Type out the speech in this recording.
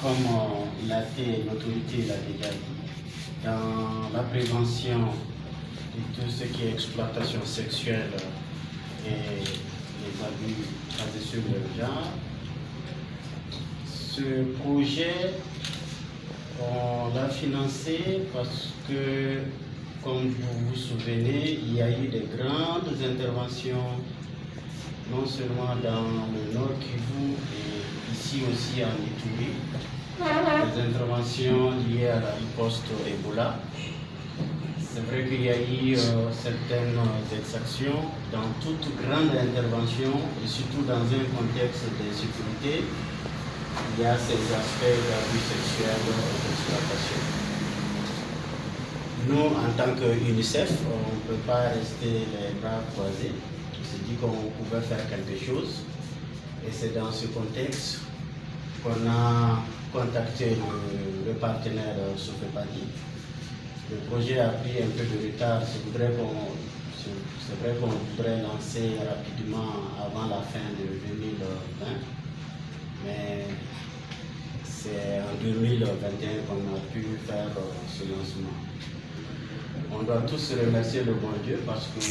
comme l'autorité l'a déjà dit, dans la prévention de tout ce qui est exploitation sexuelle et les abus basés sur le genre, ce projet, on l'a financé parce que, comme vous vous souvenez, il y a eu de grandes interventions, non seulement dans le Nord Kivu et ici aussi en Ituri, des interventions liées à la riposte Ebola. C'est vrai qu'il y a eu certaines exactions dans toute grande intervention et surtout dans un contexte de sécurité. Il y a ces aspects d'abus sexuels et d'exploitation. Nous, en tant qu'UNICEF, on ne peut pas rester les bras croisés. On s'est dit qu'on pouvait faire quelque chose. Et c'est dans ce contexte qu'on a contacté le partenaire Sofepadi. Le projet a pris un peu de retard. C'est vrai qu'on voudrait lancer rapidement avant la fin de 2020. Mais c'est en 2021 qu'on a pu faire ce lancement. On doit tous remercier le bon Dieu parce que